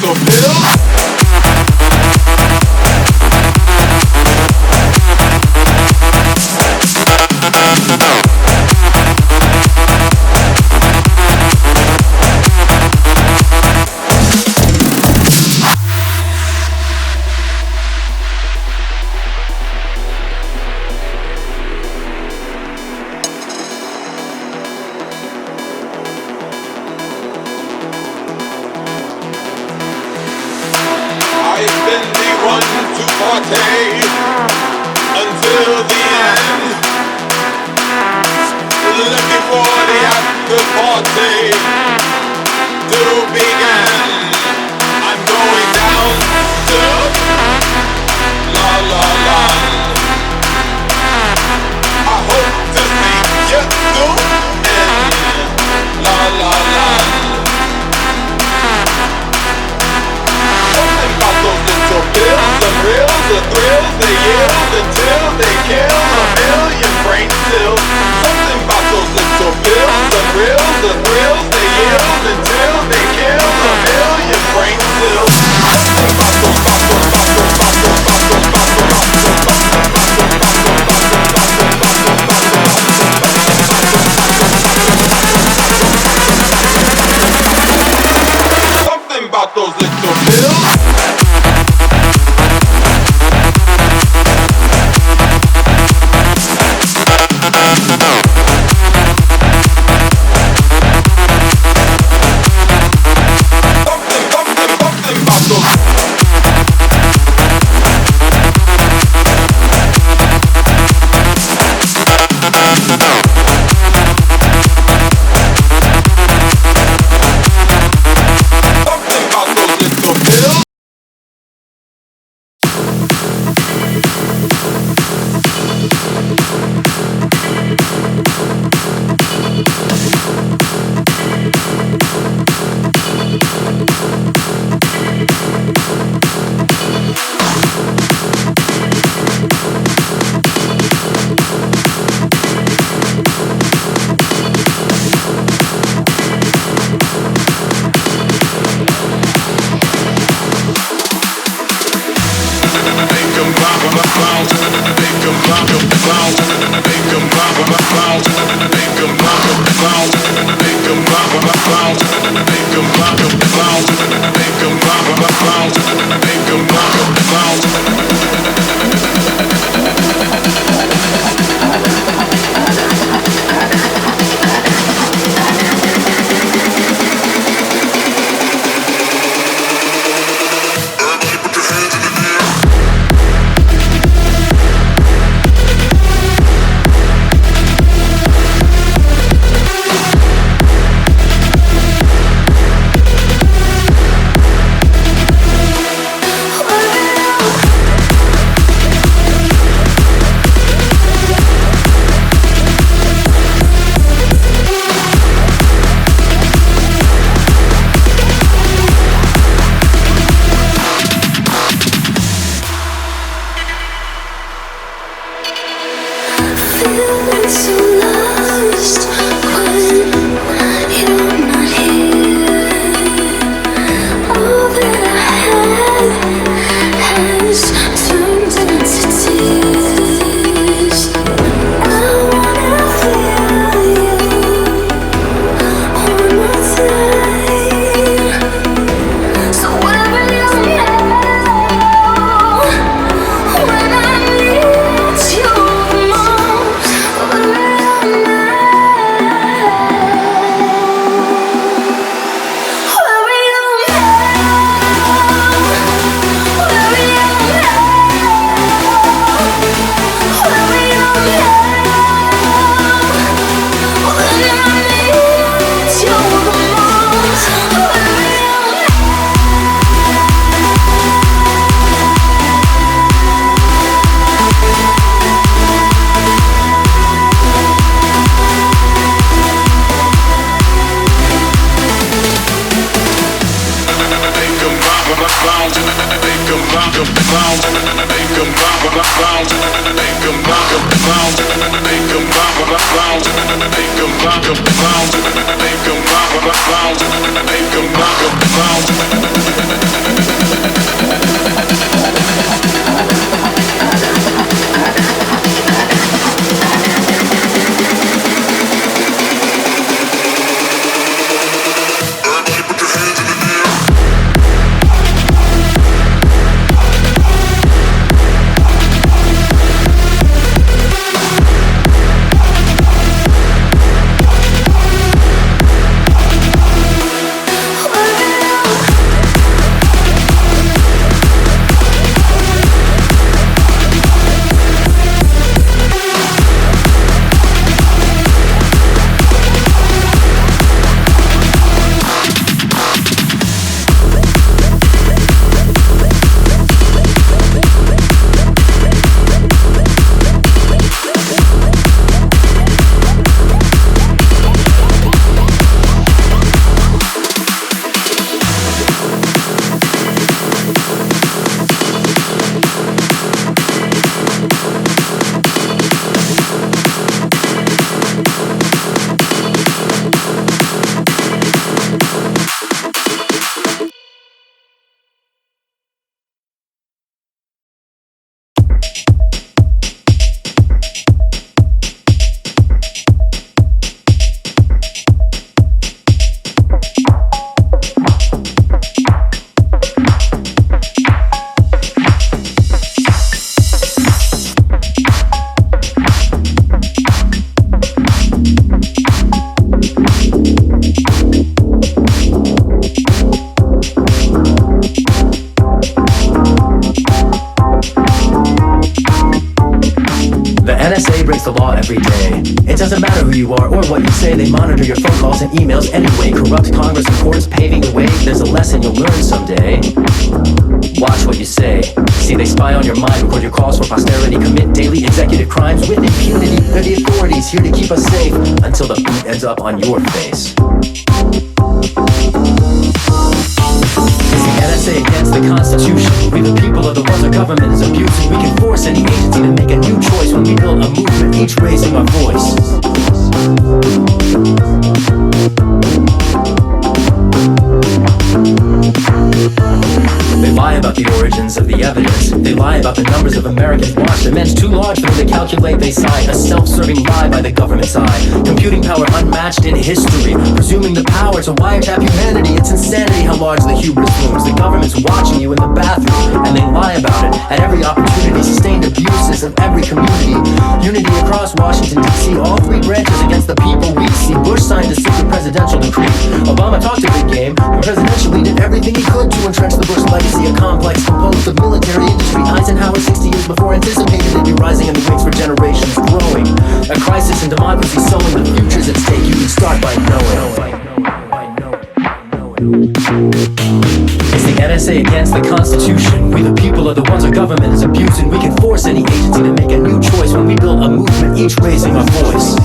little pill. Until the end, looking for the after party to begin. I'm going down to La La Land. I hope to see you soon in La La Land. Something about those little pills, the thrills, the thrills they yield until they kill a million brain cells. Something about those little pills, the thrills, the thrills they yield until they kill a million brain cells. Something about those, something about those little pills. Here to keep us safe until the beat ends up on your face. It's the NSA against the Constitution. We the people are the ones our government is abusing. We can force any agency to make a new choice when we build a movement, each raising our voice. They lie about the origins of the evidence. They lie about the numbers of Americans watched. Immense too large for them to calculate. They cite a self-serving lie by the government's eye. Computing power unmatched in history, presuming the power to wiretap humanity. It's insanity how large the hubris looms. The government's watching you in the bathroom, and they lie about it at every opportunity. Sustained abuses of every community. Unity across Washington D.C. All three branches against the people we see. Bush signed a secret presidential decree. Obama talked a big game, but presidentially did everything he could to entrench the Bush legacy. A complex composed of military industry. Eisenhower 60 years before anticipated it'd be rising in the wings for generations, growing. A crisis in democracy, sowing the future's at stake. You can start by knowing. It's the NSA against the Constitution. We the people are the ones our government is abusing. We can force any agency to make a new choice when we build a movement, each raising our voice.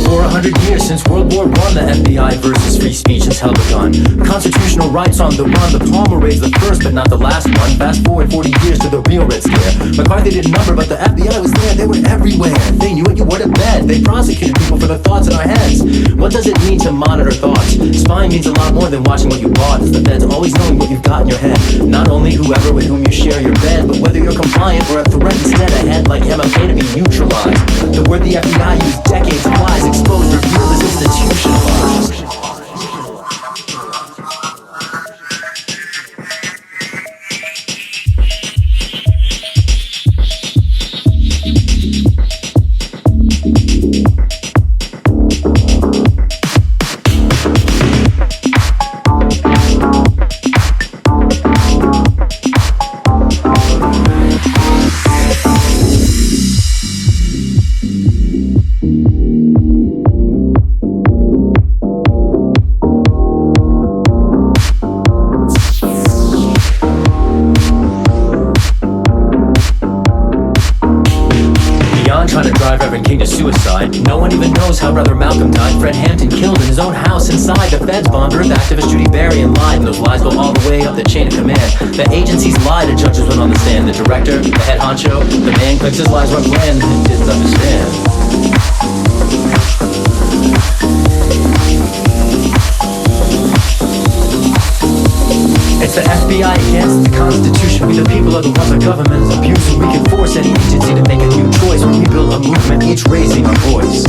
For 100 years since World War I, the FBI versus free speech has held a gun. Constitutional rights on the run. The Palmer raised the first but not the last one. Fast forward 40 years to the real Red Scare. McCarthy didn't number, but the FBI was there. They were everywhere. They knew it, you were to bed. They prosecuted people for the thoughts in our heads. What does it mean to monitor thoughts? Spying means a lot more than watching what you bought. It's the feds always knowing what you've got in your head. Not only whoever with whom you share your bed, but whether you're compliant or a threat instead. A head like MLK to be neutralized. The word the FBI used decades of lies. Exposed, revealed as institutionalized. drive Reverend King to suicide. No one even knows how Brother Malcolm died. Fred Hampton killed in his own house inside. The feds bombed Earth activist Judy Berry and lied. And those lies go all the way up the chain of command. The agencies lied to judges when on the stand. The director, the head honcho, the man clicks his lies were bland and didn't understand. It's the FBI against the Constitution. We the people are the ones our government is abusing. We can force any agency to make a new choice. When we build a movement, each raising our voice.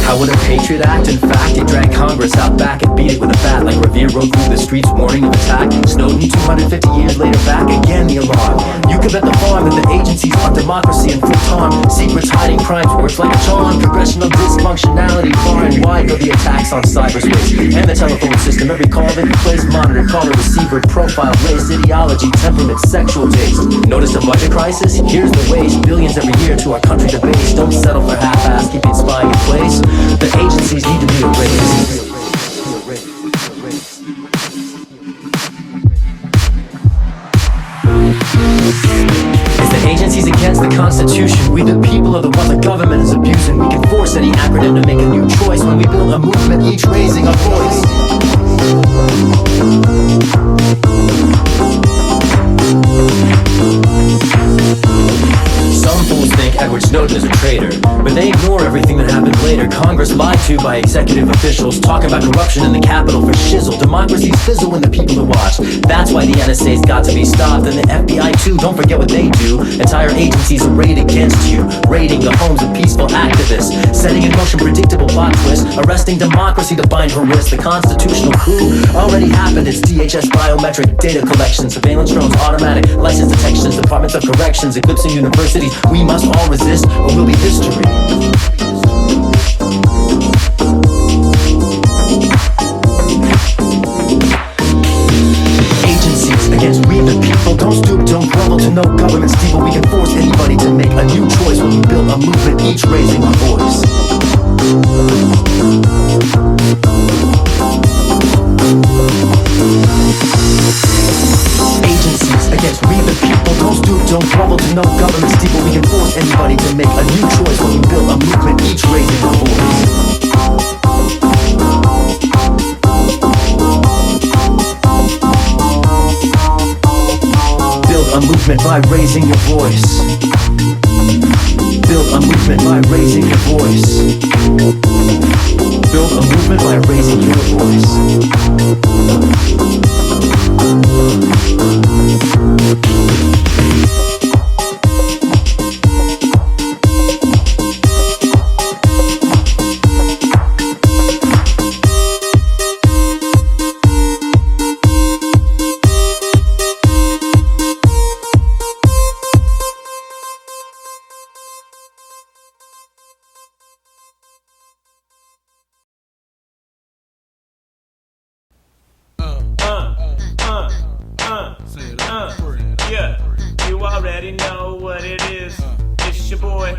How would a patriot act? In fact, he dragged Congress out back and beat it with a bat. Like Revere rode through the streets warning of attack. Snowden 250 years later back again the alarm. You can bet the farm that the agencies are democracy in full time. Secrets hiding crimes works like a charm. Progression of dysfunctionality far and wide go the attacks on cyberspace. And the telephone system, every call they replace. Monitor, caller, receiver, profile, race, ideology, temperament, sexual taste. Notice the budget crisis? Here's the waste. Billions every year to our country to base. Don't settle for half-ass, keep it spying in place. The agencies need to be erased. It's the agencies against the Constitution. We the people are the ones the government is abusing. We can force any acronym to make a new choice. When we build a movement, each raising our voice. Some fools think Edward Snowden is a traitor, but they ignore everything that happened later. Congress lied to by executive officials, talking about corruption in the Capitol for shizzle. Democracies fizzle when the people are watched. That's why the NSA's got to be stopped, and the FBI too, don't forget what they do. Entire agencies arrayed against you, raiding the homes of peaceful activists, setting in motion predictable plot twists, arresting democracy to bind her wrists. The constitutional coup already happened. It's DHS biometric data collection, surveillance drones, automatic license detections, departments of corrections, eclipsing universities. We must all resist or we'll be history. Agencies against we the people. Don't stoop, don't grovel to no government steeple. We can force anybody to make a new choice when we build a movement, each raising our voice. Agencies against we the people. Don't stoop, don't grovel to no government steeple. We can force anybody to make a new choice when we build a movement, each raising our voice. Build a movement by raising your voice. Build a movement by raising your voice. Build a movement by raising your voice. Yeah, you already know what it is. It's your boy.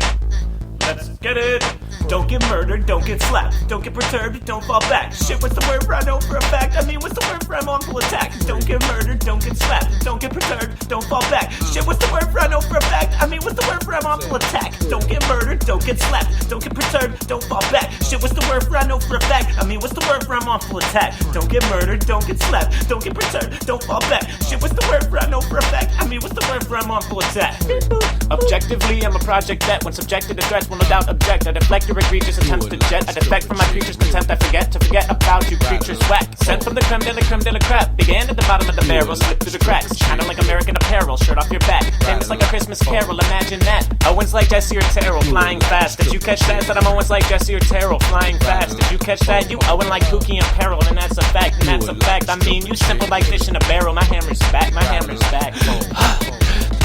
Let's get it. Don't get murdered, don't get slapped. Don't get perturbed, don't fall back. Shit, what's the word for I know for a fact? I mean, what's the word for I'm on full attack? Don't get murdered, don't get slapped. Don't get perturbed, don't fall back. Shit, what's the word for I know for a fact? I mean, what's the word for I'm on full attack? Don't get murdered, don't get slapped. Don't get perturbed, don't fall back. Shit, what's the word for I know for a fact? I mean, what's the word for I'm on full attack? Don't get murdered, don't get slapped. Don't get perturbed, don't fall back. Shit, what's the word for I know for a fact? I mean, what's the word for I'm on full attack? Objectively, I'm a project that when subjected to threats will no doubt object. I deflect your egregious attempts to jet. I defect from my creature's contempt. I forget to forget about you creatures whack. Sent from the creme de la crap. Began at the bottom of the barrel, slipped through the cracks. Shining like American apparel, shirt off your back. Famous like a Christmas carol, imagine that. Owens like Jesse or Terrell, flying fast. Did you catch that? That I'm Owens like Jesse or Terrell, flying fast. Did you catch that? You Owen like Pookie and Peril, and that's a fact, and that's a fact. I mean, you simple like fish in a barrel. My hammer's back, my hammer's back.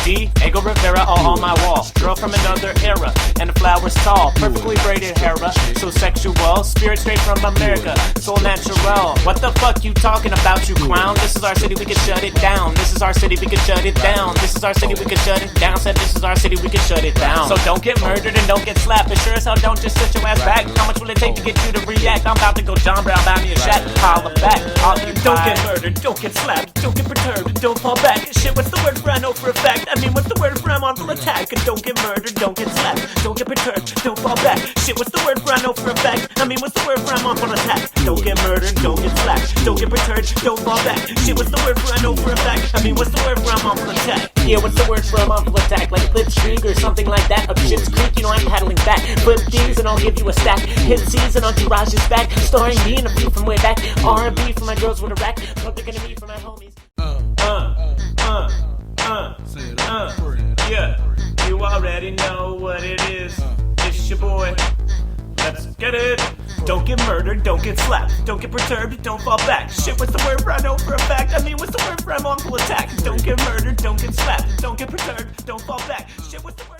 Diego Rivera all on my wall. Girl from another era, and the flowers tall. Perfectly braided hair, so sexual. Spirit straight from America, soul natural. What the fuck you talking about, you clown? This is our city, we can shut it down. This is our city, we can shut it down. This is our city, we can shut it down. Said this is our city, we can shut it down. So don't get murdered and don't get slapped. But sure as hell don't just sit your ass back. How much will it take to get you to react? I'm about to go John Brown, buy me a shack. Holla back, don't get murdered, don't get slapped. Don't get perturbed and don't fall back. Shit, what's the word for I know for a fact? I mean, what's the word for I'm on full attack? And don't get murdered, don't get slapped. Don't get perturbed, don't fall back. Shit, what's the word for I know for a fact? I mean, what's the word for I'm on full attack? Don't get murdered, don't get slapped. Don't get perturbed, don't fall back. Shit, what's the word for I know for a fact? I mean, what's the word for I'm on full attack? Yeah, what's the word for I'm on full attack? Like Blitzkrieg or something like that. Up Shit's Creek, you know I'm paddling back. Flip these and I'll give you a stack. Hit season on Entourage's back. Starring me and a few from way back. R&B for my girls with a rack. What they're gonna be for my homies. Yeah, you already know what it is. It's your boy. Let's get it. Don't get murdered, don't get slapped. Don't get perturbed, don't fall back. Shit, what's the word for I know for a fact? I mean, what's the word for I'm on full attack? Don't get murdered, don't get slapped. Don't get perturbed, don't fall back. Shit, what's the word?